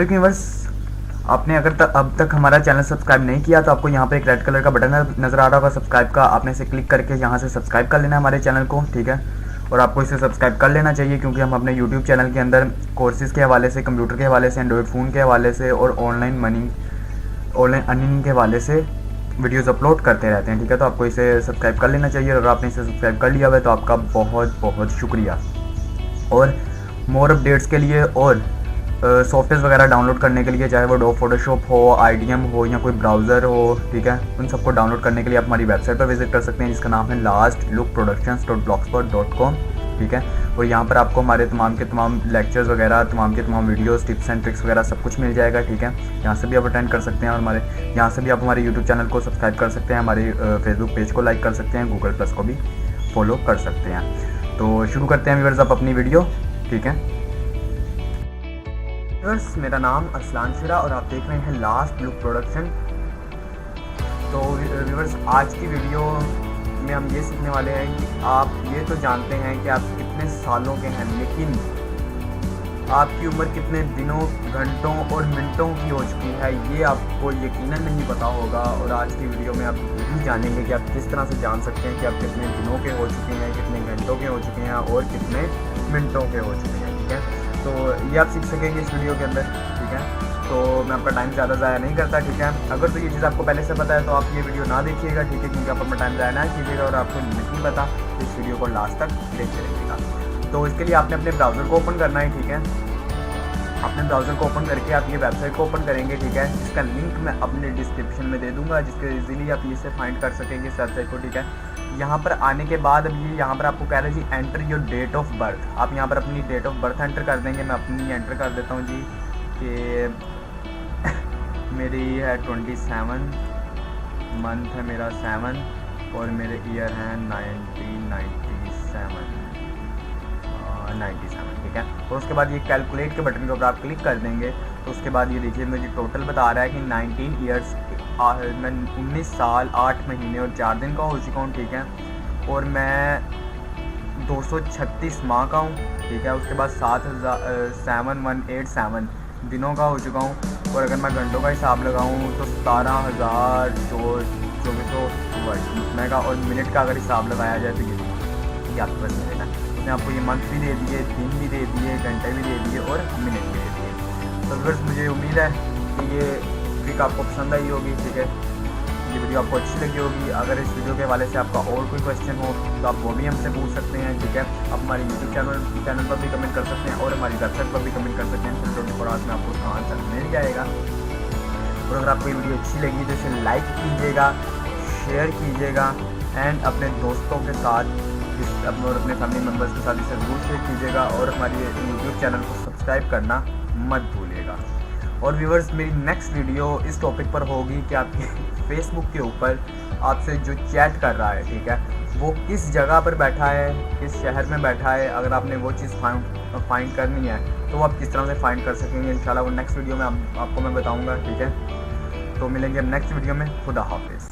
वालेकुम व्यूअर्स, आपने अगर अब तक हमारा चैनल सब्सक्राइब नहीं किया तो आपको यहाँ पे एक रेड कलर का बटन नज़र आ रहा होगा सब्सक्राइब का। आपने इसे क्लिक करके यहाँ से सब्सक्राइब कर लेना है हमारे चैनल को, ठीक है। और आपको इसे सब्सक्राइब कर लेना चाहिए क्योंकि हम अपने यूट्यूब चैनल के अंदर कोर्सेज़ के हवाले से, कंप्यूटर के हवाले से, एंड्रॉयड फ़ोन के हवाले से और ऑनलाइन अर्निंग के हवाले से वीडियोस अपलोड करते रहते हैं, ठीक है। तो आपको इसे सब्सक्राइब कर लेना चाहिए। और अगर आपने इसे सब्सक्राइब कर लिया हुआ है तो आपका बहुत बहुत शुक्रिया। और मोर अपडेट्स के लिए और सॉफ्टवेयर वगैरह डाउनलोड करने के लिए, चाहे वो डो फोटोशॉप हो, IDM हो या कोई ब्राउज़र हो, ठीक है, उन सबको डाउनलोड करने के लिए आप हमारी वेबसाइट पर विजिट कर सकते हैं जिसका नाम है lastlookproductions.blogspot.com, ठीक है। और यहाँ पर आपको हमारे तमाम के तमाम लेक्चर्स वगैरह, तमाम के तमाम वीडियोस, टिप्स एंड ट्रिक्स वगैरह सब कुछ मिल जाएगा, ठीक है। यहाँ से भी आप अटेंड कर सकते हैं और हमारे यहाँ से भी आप हमारे यूट्यूब चैनल को सब्सक्राइब कर सकते हैं, हमारे फेसबुक पेज को लाइक कर सकते हैं, गूगल प्लस को भी फॉलो कर सकते हैं। तो शुरू करते हैं व्यूअर्स आप अपनी वीडियो, ठीक है। व्यूअर्स, मेरा नाम अरसलान शिरा और आप देख रहे हैं लास्ट लुक प्रोडक्शन। तो व्यूअर्स, आज की वीडियो में हम ये सीखने वाले हैं कि आप ये तो जानते हैं कि आप कितने सालों के हैं, लेकिन आपकी उम्र कितने दिनों, घंटों और मिनटों की हो चुकी है ये आपको यकीनन नहीं पता होगा। और आज की वीडियो में आप यही जानेंगे कि आप किस तरह से जान सकते हैं कि आप कितने दिनों के हो चुके हैं, कितने घंटों के हो चुके हैं और कितने मिनटों के हो चुके हैं, ठीक है। तो ये आप सीख सकेंगे इस वीडियो के अंदर, ठीक है। तो मैं आपका टाइम ज़्यादा ज़ाया नहीं करता, ठीक है। अगर तो ये चीज़ आपको पहले से पता है तो आप ये वीडियो ना देखिएगा, ठीक है, क्योंकि आप अपना टाइम ज़ाया ना कीजिएगा। और आपको नहीं पता तो इस वीडियो को लास्ट तक देखते रहिएगा। तो इसके लिए आपने अपने ब्राउज़र को ओपन करना है, ठीक है। अपने ब्राउज़र को ओपन करके आप ये वेबसाइट को ओपन करेंगे, ठीक है। इसका लिंक मैं अपने डिस्क्रिप्शन में दे दूँगा जिसके इजीली आप इसे फाइंड कर सकेंगे इस वेबसाइट को, ठीक है। यहाँ पर आने के बाद अभी यहाँ पर आपको कह रहा है जी enter your date of birth. आप यहाँ पर अपनी डेट ऑफ बर्थ एंटर कर देंगे। मैं अपनी एंटर कर देता हूँ जी कि मेरी है 27, मंथ है मेरा 7 और मेरे ईयर हैं 1997, ठीक है। और उसके बाद ये कैलकुलेट के बटन के ऊपर आप क्लिक कर देंगे तो उसके बाद ये देखिए मुझे टोटल बता रहा है कि 19 ईयर्स, मैं 19 साल 8 महीने और 4 दिन का हो चुका हूँ, ठीक है। और मैं 236 माह का हूँ, ठीक है। उसके बाद 7187 दिनों का हो चुका हूँ। और अगर मैं घंटों का हिसाब लगाऊँ तो 17,2400 का। और मिनट का अगर हिसाब लगाया जाए तो ये आपके पास मिलेगा। उसने आपको ये मंथ भी दे दिए, दिन भी दे दिए, घंटे भी दे दिए और मिनट भी दे दिए। तो व्यूअर्स, मुझे उम्मीद है कि ये ट्रिक आपको पसंद आई होगी, ठीक है। ये वीडियो आपको अच्छी लगी होगी। अगर इस वीडियो के हवाले से आपका और कोई क्वेश्चन हो तो आप वो भी हमसे पूछ सकते हैं, ठीक है। आप हमारे यूट्यूब चैनल पर भी कमेंट कर सकते हैं और हमारी वेबसाइट पर भी कमेंट कर सकते हैं। 24 आवर्स में आपको उसका आंसर मिल जाएगा। और अगर आपको ये वीडियो अच्छी लगी तो इसे लाइक कीजिएगा, शेयर कीजिएगा एंड अपने दोस्तों के साथ और अपने फैमिली मेम्बर्स के साथ इसे ज़रूर शेयर कीजिएगा। और हमारे यूट्यूब चैनल को सब्सक्राइब करना मत भूलिएगा। और व्यूअर्स, मेरी नेक्स्ट वीडियो इस टॉपिक पर होगी कि आपके फेसबुक के ऊपर आपसे जो चैट कर रहा है, ठीक है, वो किस जगह पर बैठा है, किस शहर में बैठा है। अगर आपने वो चीज़ फाइंड करनी है तो आप किस तरह से फाइंड कर सकेंगे, इंशाल्लाह वो नेक्स्ट वीडियो में आपको मैं बताऊँगा, ठीक है। तो मिलेंगे हम नेक्स्ट वीडियो में। खुदा हाफिज़।